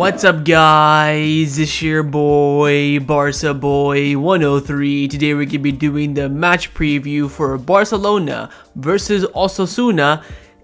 What's up, guys? It's your boy, Barca Boy 103. Today we're going to be doing the match preview for Barcelona versus Osasuna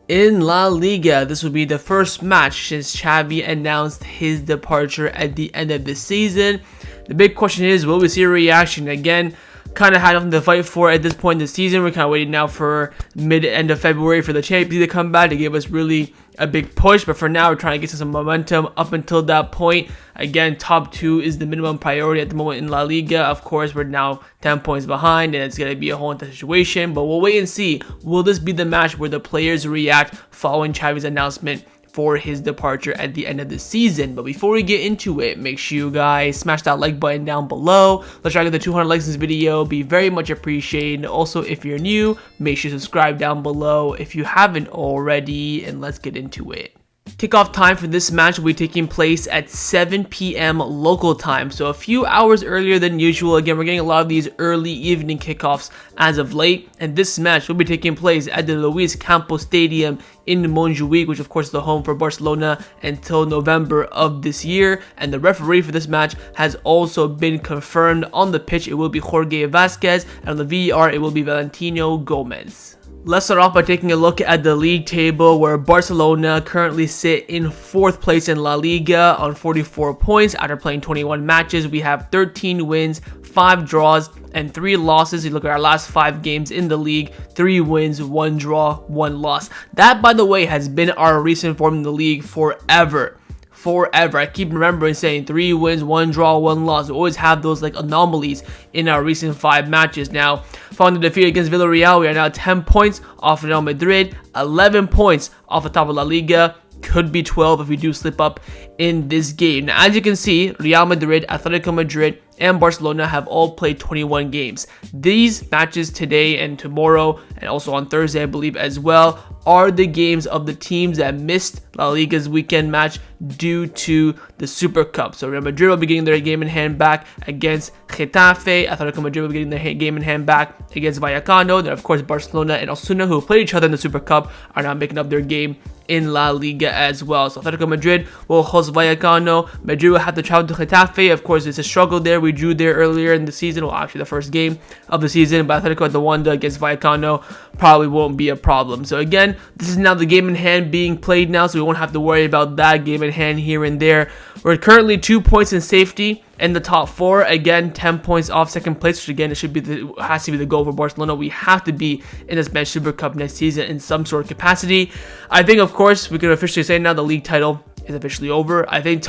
in La Liga. This will be the first match since Xavi announced his departure at the end of the season. The big question is, will we see a reaction? Again, kind of had nothing to fight for at this point in the season. We're kind of waiting now for mid-end of February for the Champions League to come back to give us really a big push, but for now we're trying to get some momentum up until that point. Again, top 2 is the minimum priority at the moment in La Liga. Of course, we're now 10 points behind and it's going to be a whole other situation, but we'll wait and see. Will this be the match where the players react following Xavi's announcement for his departure at the end of the season? But before we get into it, make sure you guys smash that like button down below. Let's try to get the 200 likes in this video. Be very much appreciated. Also, if you're new, make sure to subscribe down below if you haven't already, and let's get into it. Kickoff time for this match will be taking place at 7 p.m. local time, so a few hours earlier than usual. Again, we're getting a lot of these early evening kickoffs as of late, and this match will be taking place at the Luis Campos Stadium in Montjuic, which of course is the home for Barcelona until November of this year. And the referee for this match has also been confirmed. On the pitch, it will be Jorge Vazquez, and on the VAR, it will be Valentino Gomez. Let's start off by taking a look at the league table, where Barcelona currently sit in 4th place in La Liga on 44 points after playing 21 matches. We have 13 wins, 5 draws, and 3 losses. You look at our last 5 games in the league: 3 wins, 1 draw, 1 loss. That, by the way, has been our recent form in the league forever. I keep remembering saying 3 wins, 1 draw, 1 loss. We always have those like anomalies in our recent 5 matches. Now, following the defeat against Villarreal, we are now 10 points off Real Madrid, 11 points off the top of La Liga. Could be 12 if we do slip up in this game. Now, as you can see, Real Madrid, Atletico Madrid, and Barcelona have all played 21 games. These matches today and tomorrow, and also on Thursday, I believe as well, are the games of the teams that missed La Liga's weekend match due to the Super Cup. So Real Madrid will be getting their game in hand back against Getafe. Atletico Madrid will be getting their game in hand back against Vallecano. Then, of course, Barcelona and Osasuna, who played each other in the Super Cup, are now making up their game in La Liga as well. So Atletico Madrid will host Vallecano. Madrid will have to travel to Getafe. Of course, it's a struggle there. We drew there earlier in the season, well, actually the first game of the season, but Atletico at the Wanda against Vallecano probably won't be a problem. So again, this is now the game in hand being played now, so we won't have to worry about that game in hand here and there. We're currently 2 points in safety in the top 4. Again, 10 points off second place, which again, it should be has to be the goal for Barcelona. We have to be in the Spanish Super Cup next season in some sort of capacity. I think, of course, we can officially say now the league title is officially over. I think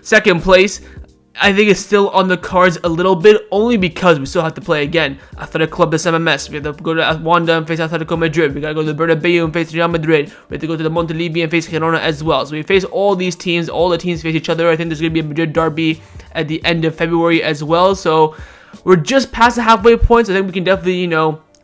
second place, I think it's still on the cards a little bit, only because we still have to play again Athletic Club this MMS. We have to go to Wanda and face Atletico Madrid. We gotta go to the Bernabeu and face Real Madrid. We have to go to the Montilivi and face Girona as well. So we face all these teams. All the teams face each other. I think there's gonna be a Madrid derby at the end of February as well. So we're just past the halfway point. So I think we can definitely,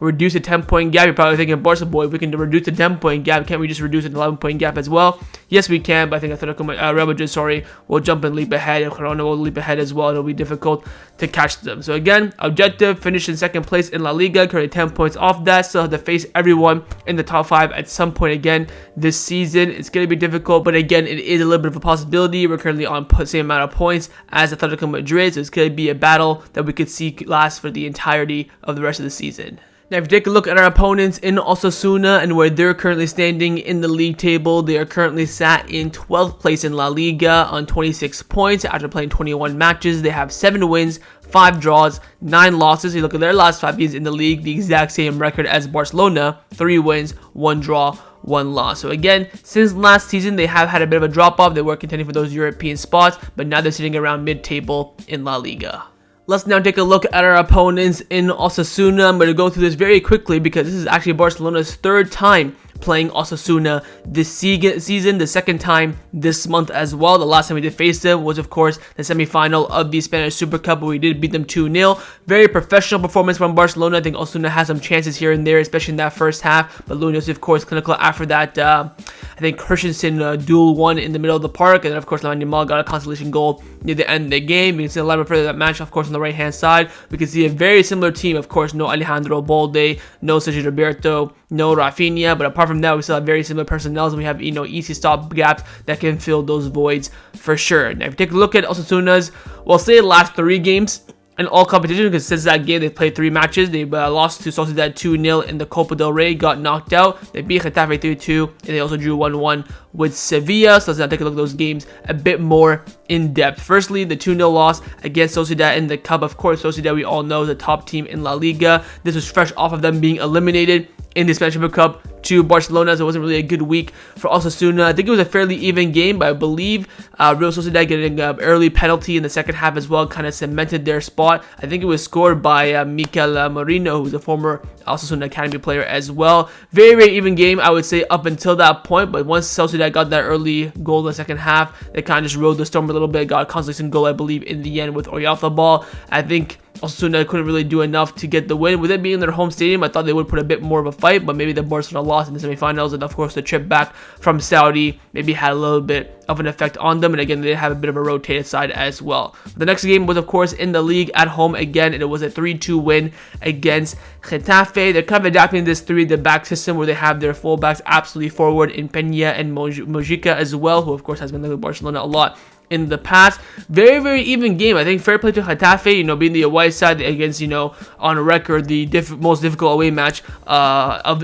reduce a 10-point gap. You're probably thinking, Barca boy, if we can reduce a 10-point gap, can't we just reduce an 11-point gap as well? Yes, we can, but I think Real Madrid, will jump and leap ahead, and Girona will leap ahead as well. It'll be difficult to catch them. So again, objective, finish in 2nd place in La Liga, currently 10 points off that. Still have to face everyone in the top 5 at some point again this season. It's going to be difficult, but again, it is a little bit of a possibility. We're currently on the same amount of points as Atletico Madrid, so it's going to be a battle that we could see last for the entirety of the rest of the season. Now, if you take a look at our opponents in Osasuna and where they're currently standing in the league table, they are currently sat in 12th place in La Liga on 26 points after playing 21 matches. They have 7 wins, 5 draws, 9 losses. You look at their last 5 games in the league, the exact same record as Barcelona: 3 wins, 1 draw, 1 loss. So again, since last season, they have had a bit of a drop-off. They were contending for those European spots, but now they're sitting around mid-table in La Liga. Let's now take a look at our opponents in Osasuna. I'm going to go through this very quickly because this is actually Barcelona's 3rd time playing Osasuna this season, the 2nd time this month as well. The last time we did face them was, of course, the semi-final of the Spanish Super Cup, but we did beat them 2-0. Very professional performance from Barcelona. I think Osasuna has some chances here and there, especially in that first half, but Luis, of course, clinical after that. I think Christensen duel one in the middle of the park, and then, of course, Lamine Yamal got a consolation goal near the end of the game. You can see a lot of further of that match, of course, on the right-hand side. We can see a very similar team, of course, no Alejandro Balde, no Sergio Roberto, no Raphinha, but apart from that, we still have very similar personnel, and we have, easy stop gaps that can fill those voids for sure. Now, if you take a look at Osasuna's, well, say the last 3 games in all competition, because since that game, they played 3 matches. They lost to Sociedad 2-0 in the Copa del Rey, got knocked out. They beat Getafe 3-2, and they also drew 1-1 with Sevilla. So let's now take a look at those games a bit more in depth. Firstly, the 2-0 loss against Sociedad in the Cup. Of course, Sociedad, we all know, the top team in La Liga. This was fresh off of them being eliminated in the Spanish Super Cup to Barcelona, so it wasn't really a good week for Osasuna. I think it was a fairly even game, but I believe Real Sociedad getting an early penalty in the second half as well kind of cemented their spot. I think it was scored by Mikel Merino, who's a former Osasuna Academy player as well. Very, very even game, I would say, up until that point, but once Sociedad got that early goal in the second half, they kind of just rode the storm a little bit, got a consolation goal, I believe, in the end with Oyarzabal. I think Osasuna couldn't really do enough to get the win. With it being their home stadium, I thought they would put a bit more of a fight, but maybe the Barcelona loss in the semifinals, and of course the trip back from Saudi maybe had a little bit of an effect on them, and again, they have a bit of a rotated side as well. The next game was, of course, in the league at home again, and it was a 3-2 win against Getafe. They're kind of adapting this 3-back system where they have their fullbacks absolutely forward in Peña and Mojica as well, who of course has been with Barcelona a lot in the past. Very, very even game. I think fair play to Getafe, being the away side against, on record, the most difficult away match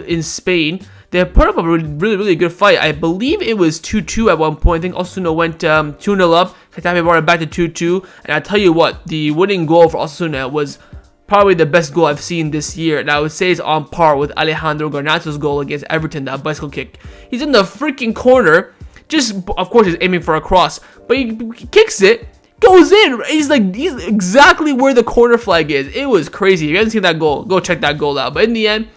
in Spain. They put up a really good fight. I believe it was 2-2 at one point. I think Osasuna went 2-0 up. Getafe brought it back to 2-2. And I tell you what, the winning goal for Osasuna was probably the best goal I've seen this year, and I would say it's on par with Alejandro Garnacho's goal against Everton, that bicycle kick. He's in the freaking corner. Just, of course, he's aiming for a cross, but he kicks it, goes in. He's exactly where the corner flag is. It was crazy. If you haven't seen that goal, go check that goal out. But in the end,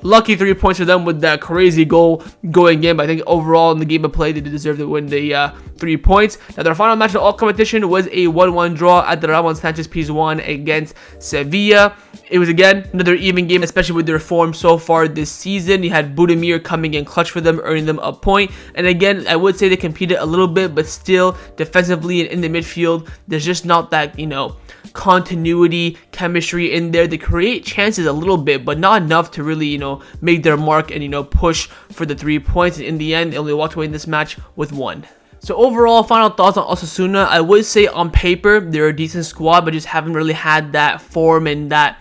lucky 3 points for them with that crazy goal going in. But I think overall in the game of play, they did deserve to win the 3 points. Now, their final match in all competition was a 1-1 draw at the Ramon Sanchez Pizjuan against Sevilla. It was, again, another even game, especially with their form so far this season. You had Budimir coming in clutch for them, earning them a point. And again, I would say they competed a little bit, but still, defensively and in the midfield, there's just not that, continuity, chemistry in there. They create chances a little bit, but not enough to really, make their mark and, push for the 3 points. And in the end, they only walked away in this match with 1. So overall, final thoughts on Osasuna. I would say on paper, they're a decent squad, but just haven't really had that form and that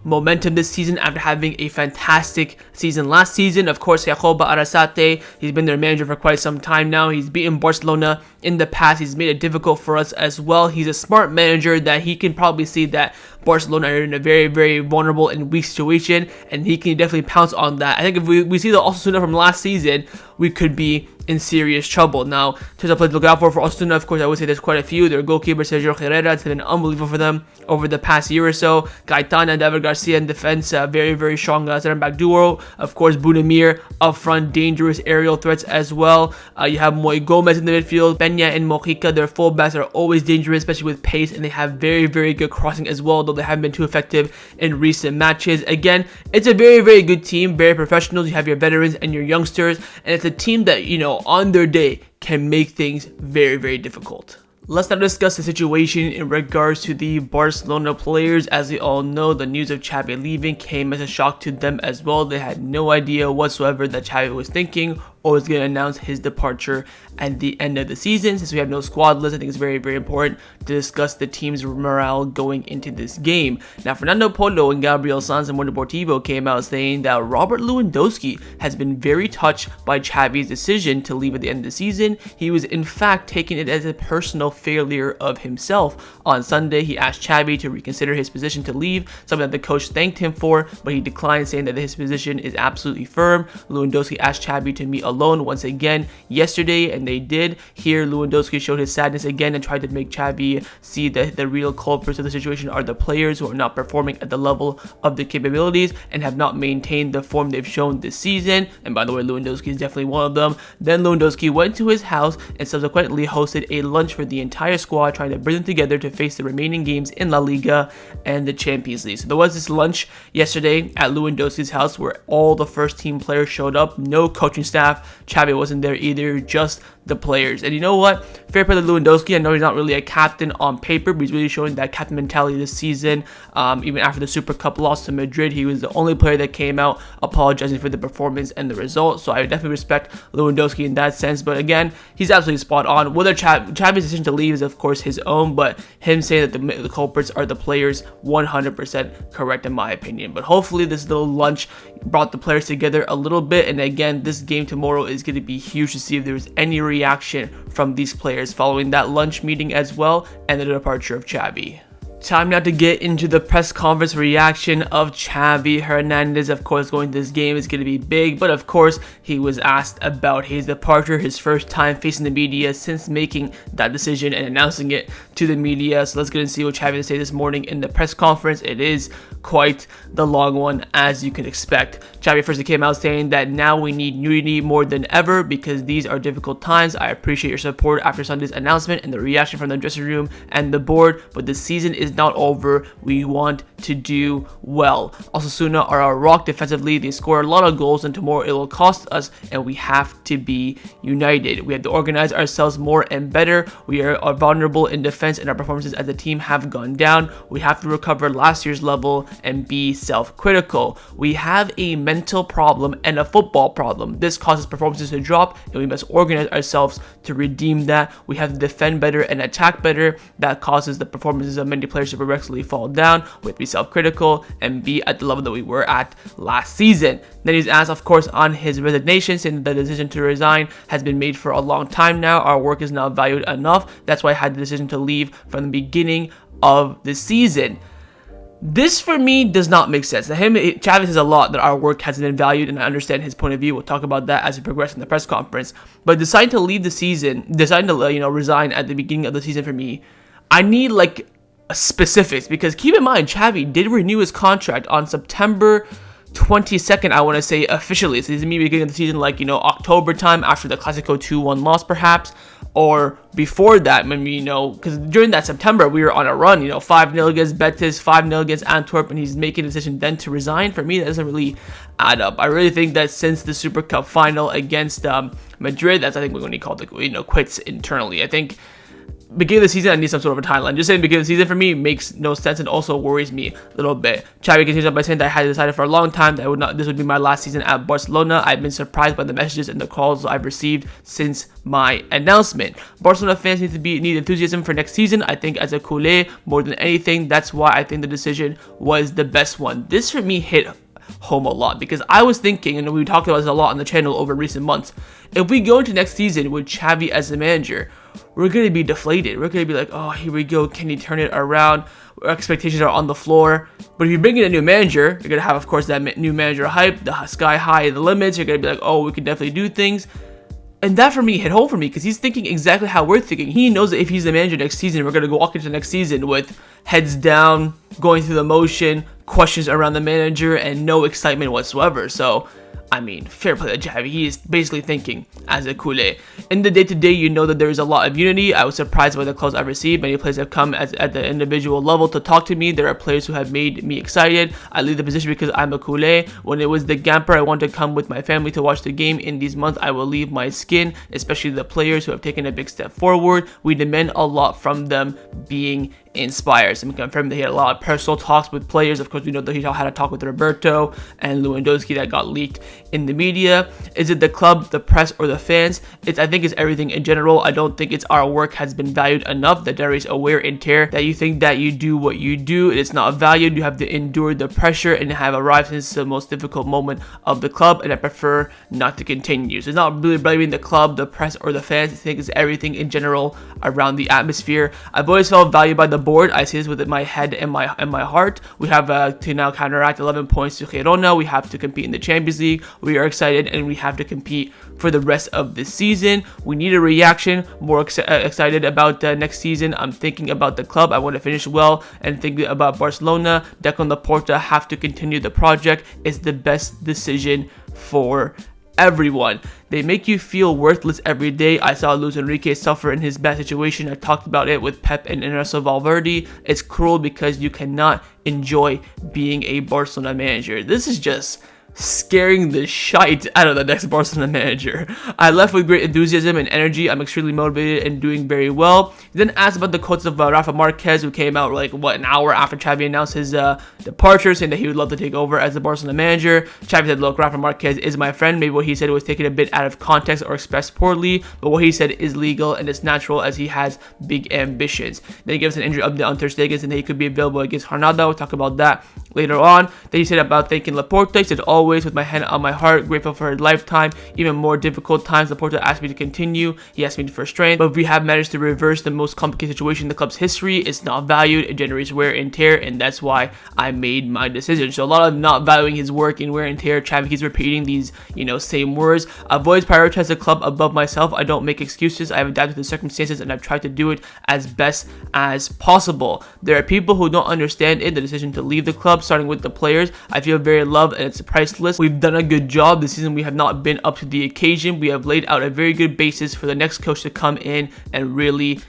momentum this season after having a fantastic season last season. Of course, Jacoba Arrasate, he's been their manager for quite some time now. He's beaten Barcelona in the past. He's made it difficult for us as well. He's a smart manager that he can probably see that Barcelona are in a very, very vulnerable and weak situation, and he can definitely pounce on that. I think if we see the Osasuna from last season, we could be in serious trouble. Now, in terms of players to look out for Osasuna, of course, I would say there's quite a few. Their goalkeeper, Sergio Herrera, has been unbelievable for them over the past year or so. Gaetan and David Garcia in defense, very, very strong center-back duo. Of course, Budimir up front, dangerous aerial threats as well. You have Moy Gomez in the midfield. Peña and Mojica, their fullbacks, are always dangerous, especially with pace, and they have very, very good crossing as well, though they haven't been too effective in recent matches. Again, it's a very, very good team, very professionals. You have your veterans and your youngsters, and it's a team that, on their day can make things very, very difficult. Let's now discuss the situation in regards to the Barcelona players. As we all know, the news of Xavi leaving came as a shock to them as well. They had no idea whatsoever that Xavi was thinking or was going to announce his departure at the end of the season. Since we have no squad list, I think it's very, very important to discuss the team's morale going into this game. Now, Fernando Polo and Gabriel Sanz and Mundo Deportivo came out saying that Robert Lewandowski has been very touched by Xavi's decision to leave at the end of the season. He was, in fact, taking it as a personal failure of himself. On Sunday, he asked Xavi to reconsider his position to leave, something that the coach thanked him for, but he declined, saying that his position is absolutely firm. Lewandowski asked Xavi to meet alone once again yesterday, and they did. Here, Lewandowski showed his sadness again and tried to make Xavi see that the real culprits of the situation are the players who are not performing at the level of their capabilities and have not maintained the form they've shown this season. And by the way, Lewandowski is definitely one of them. Then Lewandowski went to his house and subsequently hosted a lunch for the entire squad, trying to bring them together to face the remaining games in La Liga and the Champions League. So there was this lunch yesterday at Lewandowski's house where all the first team players showed up. No coaching staff. Xavi wasn't there either, just the players. And you know what? Fair play to Lewandowski. I know he's not really a captain on paper, but he's really showing that captain mentality this season. Even after the Super Cup loss to Madrid, he was the only player that came out apologizing for the performance and the result. So I definitely respect Lewandowski in that sense. But again, he's absolutely spot on. Whether Xavi's decision to leave is of course his own, but him saying that the culprits are the players, 100% correct in my opinion. But hopefully this little lunch brought the players together a little bit. And again, this game tomorrow is going to be huge to see if there's any reaction from these players following that lunch meeting as well and the departure of Xavi. Time now to get into the press conference reaction of Xavi Hernandez. Of course, going to this game is going to be big, but of course, he was asked about his departure, his first time facing the media since making that decision and announcing it to the media. So let's get and see what Xavi had to say this morning in the press conference. It is quite the long one, as you can expect. Xavi first came out saying that now we need unity more than ever because these are difficult times. I appreciate your support after Sunday's announcement and the reaction from the dressing room and the board, but the season is not over. We want to do well. Osasuna are our rock defensively. They score a lot of goals and tomorrow it will cost us and we have to be united. We have to organize ourselves more and better. We are vulnerable in defense and our performances as a team have gone down. We have to recover last year's level and be self-critical. We have a mental problem and a football problem. This causes performances to drop and we must organize ourselves to redeem that. We have to defend better and attack better. That causes the performances of many players to progressively fall down. We have to be self-critical and be at the level that we were at last season. Then he's asked, of course, on his resignation, saying the decision to resign has been made for a long time now. Our work is not valued enough. That's why I had the decision to leave from the beginning of the season. This for me does not make sense. Xavi says a lot that our work hasn't been valued, and I understand his point of view. We'll talk about that as we progress in the press conference. But deciding to leave the season, deciding to resign at the beginning of the season for me, I need like specifics, because keep in mind Xavi did renew his contract on September 22nd, I want to say officially. So this is me beginning of the season, like October time after the Clasico 2-1 loss perhaps, or before that, maybe, because during that September, we were on a run, 5-0 against Betis, 5-0 against Antwerp, and he's making a decision then to resign. For me, that doesn't really add up. I really think that since the Super Cup final against Madrid, that's, I think, we're going to call it, quits internally. I think beginning of the season, I need some sort of a timeline. Just saying beginning of the season for me makes no sense and also worries me a little bit. Xavi continues on by saying that I had decided for a long time that this would be my last season at Barcelona. I've been surprised by the messages and the calls I've received since my announcement. Barcelona fans need enthusiasm for next season. I think as a culé, more than anything, that's why I think the decision was the best one. This for me hit home a lot because I was thinking, and we talked about this a lot on the channel over recent months, if we go into next season with Xavi as the manager, we're going to be deflated. We're going to be like, oh, here we go. Can he turn it around? Our expectations are on the floor. But if you bring in a new manager, you're going to have, of course, that new manager hype, the sky high, the limits. You're going to be like, oh, we can definitely do things. And that for me hit home for me because he's thinking exactly how we're thinking. He knows that if he's the manager next season, we're going to go walk into next season with heads down, going through the motion, questions around the manager, and no excitement whatsoever. So, I mean, fair play to Xavi. He is basically thinking as a culé. In the day-to-day, you know that there is a lot of unity. I was surprised by the calls I've received. Many players have come at the individual level to talk to me. There are players who have made me excited. I leave the position because I'm a culé. When it was the Gamper, I wanted to come with my family to watch the game. In these months, I will leave my skin, especially the players who have taken a big step forward. We demand a lot from them being inspired. So I'm confirmed that he had a lot of personal talks with players. Of course, we know that he had a talk with Roberto and Lewandowski that got leaked in the media. Is it the club, the press, or the fans? I think it's everything in general. I don't think it's our work has been valued enough, that there is a wear and tear, that you think that you do what you do, it's not valued. You have to endure the pressure and have arrived since the most difficult moment of the club, and I prefer not to continue. So it's not really blaming the club, the press, or the fans. I think it's everything in general around the atmosphere. I've always felt valued by the board. I say this with my head and my heart. We have to now counteract 11 points to Girona. We have to compete in the Champions League. We are excited and we have to compete for the rest of the season. We need a reaction, more excited about next season. I'm thinking about the club. I want to finish well and thinking about Barcelona. Declan Laporta have to continue the project. It's the best decision for everyone. They make you feel worthless every day. I saw Luis Enrique suffer in his bad situation. I talked about it with Pep and Ernesto Valverde. It's cruel because you cannot enjoy being a Barcelona manager. This is just scaring the shite out of the next Barcelona manager. I left with great enthusiasm and energy. I'm extremely motivated and doing very well. He then asked about the quotes of Rafa Marquez, who came out like an hour after Xavi announced his departure, saying that he would love to take over as the Barcelona manager. Xavi said, look, Rafa Marquez is my friend. Maybe what he said was taken a bit out of context or expressed poorly, but what he said is legal and it's natural as he has big ambitions. Then he gives an injury update on Ter Stegen and that he could be available against Granada. We'll talk about that later on. Then he said about thanking Laporta. He said, always with my hand on my heart, grateful for his lifetime. Even more difficult times, Laporta asked me to continue. He asked me for strength, but we have managed to reverse the most complicated situation in the club's history. It's not valued, it generates wear and tear, and that's why I made my decision. So a lot of not valuing his work and wear and tear. Xavi keeps repeating these, same words. I've always prioritized the club above myself. I don't make excuses. I've adapted to the circumstances and I've tried to do it as best as possible. There are people who don't understand the decision to leave the club, starting with the players. I feel very loved and it's priceless. We've done a good job this season. We have not been up to the occasion. We have laid out a very good basis for the next coach to come in and really,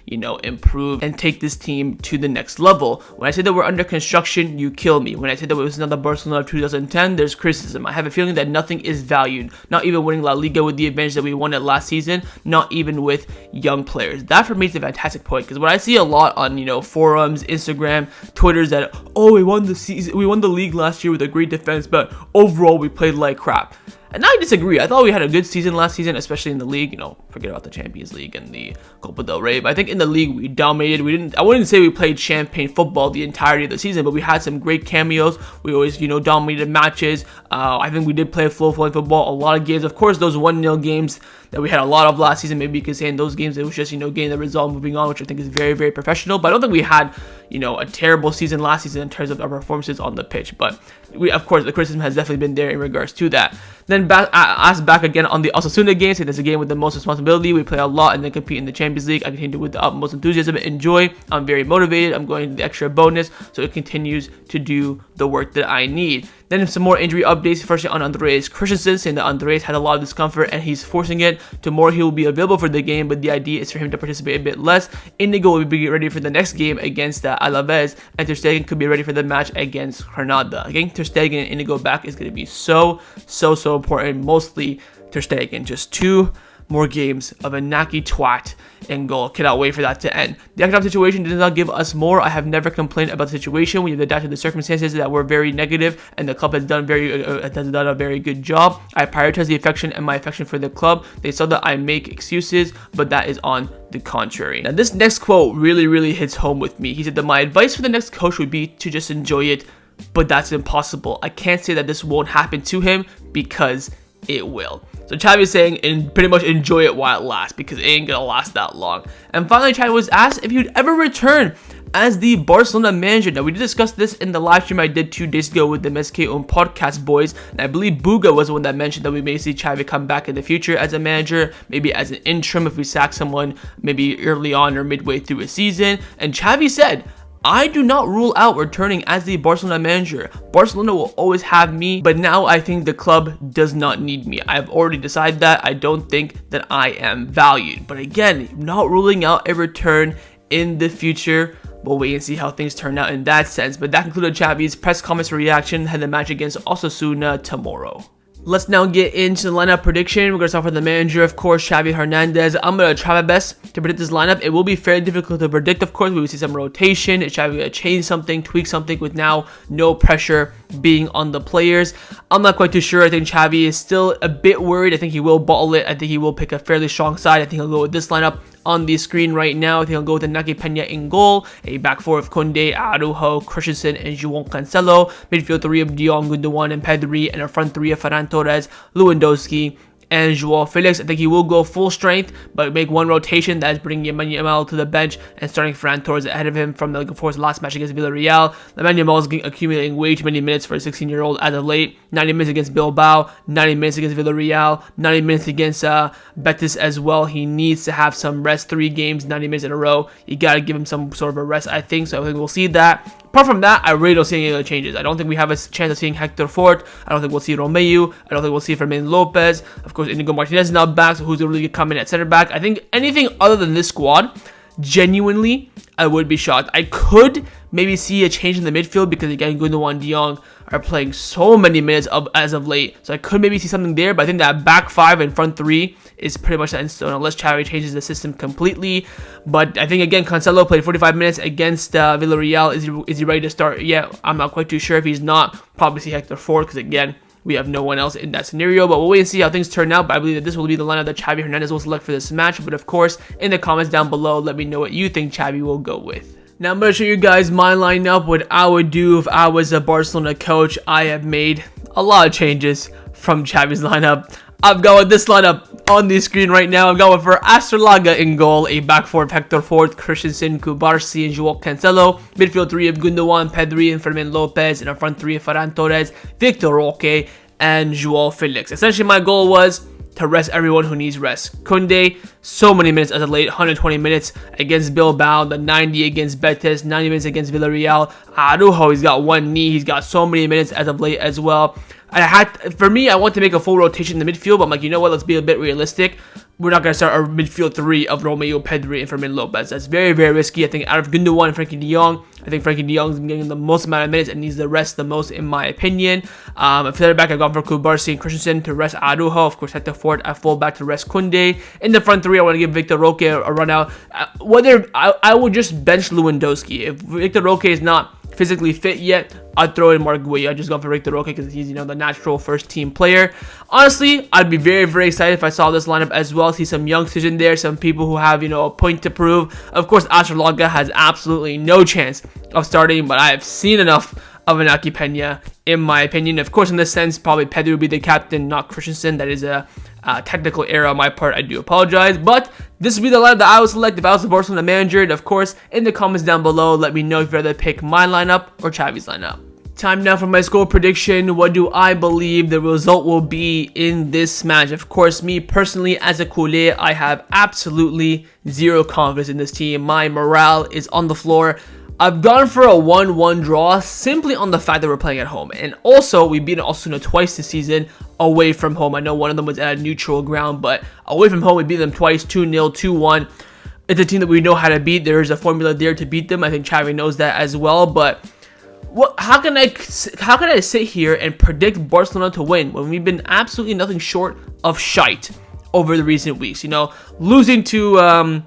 improve and take this team to the next level. When I say that we're under construction, you kill me. When I say that it was not the Barcelona of 2010, there's criticism. I have a feeling that nothing is valued. Not even winning La Liga with the advantage that we won it last season. Not even with young players. That for me is a fantastic point, because what I see a lot on forums, Instagram, Twitter's that we won the season, we won the league last year with a great defense, but overall we played like crap. And I disagree. I thought we had a good season last season, especially in the league. Forget about the Champions League and the Copa del Rey. But I think in the league we dominated. I wouldn't say we played champagne football the entirety of the season, but we had some great cameos. We always, dominated matches. I think we did play flow-flowing football, a lot of games. Of course, those 1-0 games that we had a lot of last season, maybe you could say in those games it was just, getting the result, moving on, which I think is very, very professional. But I don't think we had, a terrible season last season in terms of our performances on the pitch. But of course, the criticism has definitely been there in regards to that. Then asked back again on the Osasuna game, saying that's a game with the most responsibility. We play a lot and then compete in the Champions League. I continue with the utmost enthusiasm and enjoy. I'm very motivated. I'm going the extra bonus, so it continues to do the work that I need. Then some more injury updates, firstly on Andreas Christensen, saying that Andreas had a lot of discomfort and he's forcing it. Tomorrow he will be available for the game, but the idea is for him to participate a bit less. Indigo will be ready for the next game against Alaves, and Ter Stegen could be ready for the match against Granada. Getting Ter Stegen and Indigo back is going to be so important, mostly Ter Stegen. Just 2 more games of a Naki twat in goal. Cannot wait for that to end. The economic situation did not give us more. I have never complained about the situation. We have adapted to the circumstances that were very negative, and the club has done a very good job. I prioritize the affection and my affection for the club. They saw that I make excuses, but that is on the contrary. Now, this next quote really hits home with me. He said that my advice for the next coach would be to just enjoy it, but that's impossible. I can't say that this won't happen to him, because it will. So Xavi is saying, and pretty much enjoy it while it lasts, because it ain't gonna last that long. And finally, Xavi was asked if he'd ever return as the Barcelona manager. Now, we did discuss this in the live stream I did 2 days ago with the MSK podcast boys, and I believe Buga was the one that mentioned that we may see Xavi come back in the future as a manager, maybe as an interim if we sack someone maybe early on or midway through a season. And Xavi said, I do not rule out returning as the Barcelona manager. Barcelona will always have me, but now I think the club does not need me. I've already decided that. I don't think that I am valued. But again, not ruling out a return in the future. We'll wait and see how things turn out in that sense. But that concluded Xavi's press comments reaction and the match against Osasuna tomorrow. Let's now get into the lineup prediction. We're going to start with the manager, of course, Xavi Hernandez. I'm going to try my best to predict this lineup. It will be fairly difficult to predict, of course. We will see some rotation. Is Xavi going to change something, tweak something with now no pressure being on the players? I'm not quite too sure. I think Xavi is still a bit worried. I think he will bottle it. I think he will pick a fairly strong side. I think he'll go with this lineup on the screen right now. I think he'll go with Naki Peña in goal, a back 4 of Koundé, Araujo, Christensen, and João Cancelo, midfield 3 of Dion, Gundogan, and Pedri, and a front 3 of Ferran Torres, Lewandowski, and João Felix. I think he will go full strength, but make one rotation, that is bringing Yamal to the bench and starting Ferran Torres ahead of him from the last match against Villarreal. Yamal is accumulating way too many minutes for a 16-year-old as of late. 90 minutes against Bilbao, 90 minutes against Villarreal, 90 minutes against Betis as well. He needs to have some rest. 3 games, 90 minutes in a row. You got to give him some sort of a rest, I think. So I think we'll see that. Apart from that, I really don't see any other changes. I don't think we have a chance of seeing Hector Fort. I don't think we'll see Romeu. I don't think we'll see Fermin Lopez. Of course, Inigo Martinez is not back, so who's going to really come in at center back? I think anything other than this squad, genuinely, I would be shocked. I could maybe see a change in the midfield because again, Gundogan and De Jong are playing so many minutes as of late. So I could maybe see something there, but I think that back 5 and front 3 is pretty much set in stone unless Xavi changes the system completely. But I think again, Cancelo played 45 minutes against Villarreal. Is he ready to start? Yeah, I'm not quite too sure. If he's not, probably see Hector forward because again, we have no one else in that scenario, but we'll wait and see how things turn out. But I believe that this will be the lineup that Xavi Hernandez will select for this match. But of course, in the comments down below, let me know what you think Xavi will go with. Now I'm going to show you guys my lineup, what I would do if I was a Barcelona coach. I have made a lot of changes from Xavi's lineup. I've got with this lineup on the screen right now. I'm going for Astrolaga in goal, a back four of Hector Ford, Christensen, Cubarsí, and Joao Cancelo. Midfield 3 of Gundogan, Pedri, and Fermin Lopez. And a front 3 of Ferran Torres, Victor Roque, and Joao Felix. Essentially, my goal was to rest everyone who needs rest. Koundé, so many minutes as of late, 120 minutes against Bilbao, the 90 against Betis, 90 minutes against Villarreal. Araujo, he's got one knee, he's got so many minutes as of late as well. For me, I want to make a full rotation in the midfield, but I'm like, you know what, let's be a bit realistic. We're not going to start our midfield 3 of Romeo, Pedri, and Fermin Lopez. That's very, very risky. I think out of Gundogan and Frenkie de Jong, I think Frenkie de Jong's been getting the most amount of minutes and needs the rest the most, in my opinion. At center back, I've gone for Cubarsí and Christensen to rest Araujo. Of course, Hector Ford at fullback to rest Koundé. In the front 3, I want to give Victor Roque a run out. Whether I would just bench Lewandowski. If Victor Roque is not physically fit yet, I'd throw in Marguerite. I just gone for Victor Roque because he's, the natural first team player. Honestly, I'd be very, very excited if I saw this lineup as well. See some youngsters in there, some people who have, a point to prove. Of course, Astrolaga has absolutely no chance of starting, but I have seen enough of Inaki Peña, in my opinion. Of course, in this sense, probably Pedri would be the captain, not Christensen. That is a technical error on my part. I do apologize, but this would be the lineup that I would select if I was the Barcelona manager. And of course, in the comments down below, let me know if you'd rather pick my lineup or Xavi's lineup. Time now for my score prediction. What do I believe the result will be in this match? Of course, me personally as a culé, I have absolutely zero confidence in this team. My morale is on the floor. I've gone for a 1-1 draw simply on the fact that we're playing at home. And also, we've beaten Osasuna twice this season away from home. I know one of them was at a neutral ground, but away from home, we beat them twice, 2-0, 2-1. It's a team that we know how to beat. There is a formula there to beat them. I think Xavi knows that as well, but how can I sit here and predict Barcelona to win when we've been absolutely nothing short of shite over the recent weeks? Losing to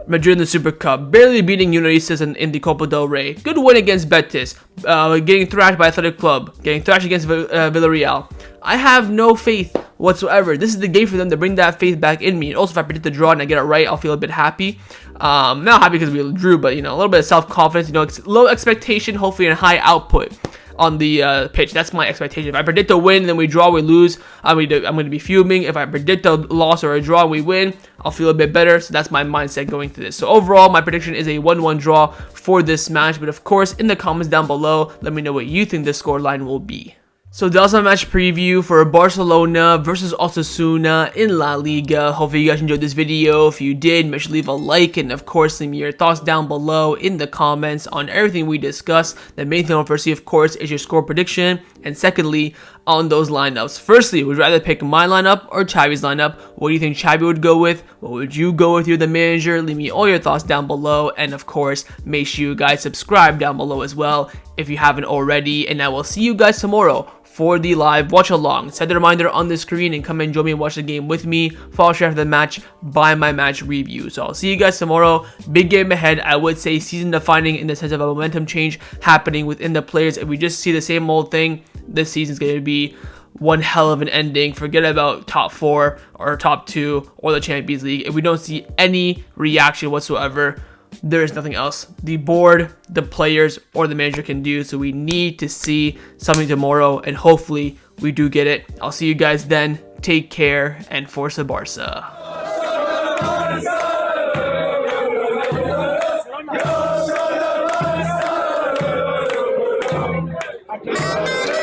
Madrid in the Super Cup, barely beating Unionistas in the Copa del Rey, good win against Betis, getting thrashed by Athletic Club, getting thrashed against Villarreal. I have no faith whatsoever. This is the game for them to bring that faith back in me. And also, if I predict the draw and I get it right, I'll feel a bit happy. Not happy because we drew, but a little bit of self-confidence. Low expectation, hopefully, and high output on the pitch. That's my expectation. If I predict a win and then we draw, we lose, I'm going to be fuming. If I predict a loss or a draw and we win, I'll feel a bit better. So that's my mindset going to this. So overall, my prediction is a 1-1 draw for this match. But of course, in the comments down below, let me know what you think the scoreline will be. So that was my match preview for Barcelona versus Osasuna in La Liga. Hopefully you guys enjoyed this video. If you did, make sure to leave a like, and of course leave me your thoughts down below in the comments on everything we discussed. The main thing I want to see, of course, is your score prediction, and secondly, on those lineups. Firstly, would you rather pick my lineup or Xavi's lineup? What do you think Xavi would go with? What would you go with? You're the manager. Leave me all your thoughts down below, and of course, make sure you guys subscribe down below as well if you haven't already, and I will see you guys tomorrow for the live watch along. Set the reminder on the screen and come and join me and watch the game with me. Follow straight after the match by my match review. So I'll see you guys tomorrow. Big game ahead. I would say season defining in the sense of a momentum change happening within the players. If we just see the same old thing, this season's going to be one hell of an ending. Forget about top 4 or top 2 or the Champions League. If we don't see any reaction whatsoever, there is nothing else the board, the players, or the manager can do. So we need to see something tomorrow, and hopefully we do get it. I'll see you guys then. Take care, and Forza Barca. Yeah.